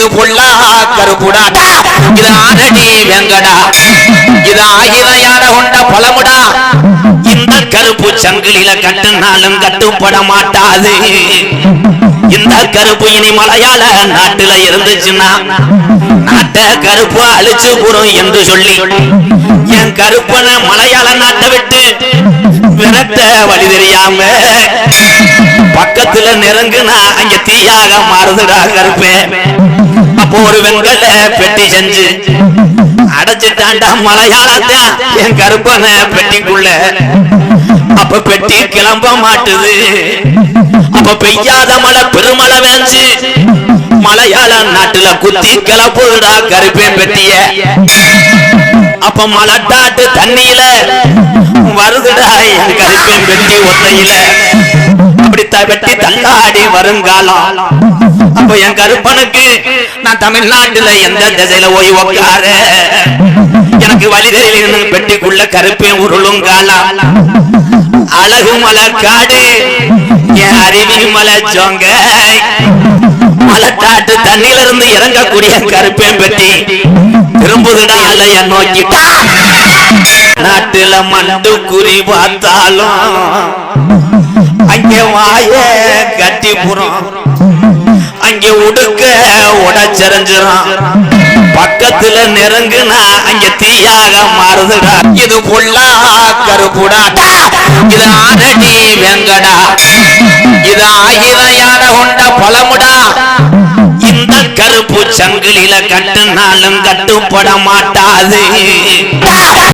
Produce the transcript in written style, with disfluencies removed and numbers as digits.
இது பொல்லா கருப்புடா, இது ஆரடி வெங்கடா, இது ஆயிரம் யார கொண்ட பழமுடா. இந்த கருப்பு சங்கிலில கட்டுனாலும் கட்டுப்பட மாட்டாது. இந்த கருப்பு இனி மலையாள நாட்டுல இருந்துச்சுன்னா நாட்ட கருப்பு அழிச்சு போறோம் என்று சொல்லி என் கருப்பன மலையாள நாட்டை விட்டு விரட்ட வழி தெரியாம பக்கத்துல நெருங்குனா அங்க தீயாக மாறுதுடா கருப்பே. அப்போ ஒரு வெங்கல பெட்டி செஞ்சு அடைச்சிட்டாண்டா மலையாளத்தை என் கருப்பன பெட்டிக்குள்ள. அப்ப பெட்டி கிளம்ப மாட்டுது. அப்ப பெய்யாத மழை பெருமழை வேஞ்சு மலையாள நாட்டுல குத்தி கிளப்புடா கருப்பே பெட்டிய. அப்ப மலட்டாட்டு தண்ணியில வருதுடா என் கருப்பே பெட்டி ஒத்தையில. அப்படி வெட்டி தள்ளாடி வருங்காலம். அப்ப என் கருப்பனுக்கு நான் தமிழ்நாட்டுல எந்த திசையில போய் உட்கார எனக்கு வழி தெரியல. பெட்டிக்குள்ள கருப்பே உருளும் காலம். அழகு மலை காடு என் அருவி மலை சோங்க மலட்டாட்டு தண்ணியில இருந்து இறங்கக்கூடிய கருப்பேன் பெட்டி திரும்புதுடா அலைய நோக்கிட்டா. நாட்டுல மண்டு குறி பார்த்தாலும் அங்கே வாய கட்டி புறம், அங்கே உடுக்க உடச்சரிஞ்சிரும். பக்கத்துல நெருங்குனா அங்க தீயாக மாறுதுடா. இது பொல்லா கருப்புடா, இது ஆரடி வெங்கடா, இது ஆயிரம் யார கொண்ட பழமுடா. இந்த கருப்பு சங்கிலில கட்டுனாலும் கட்டுப்பட மாட்டாது.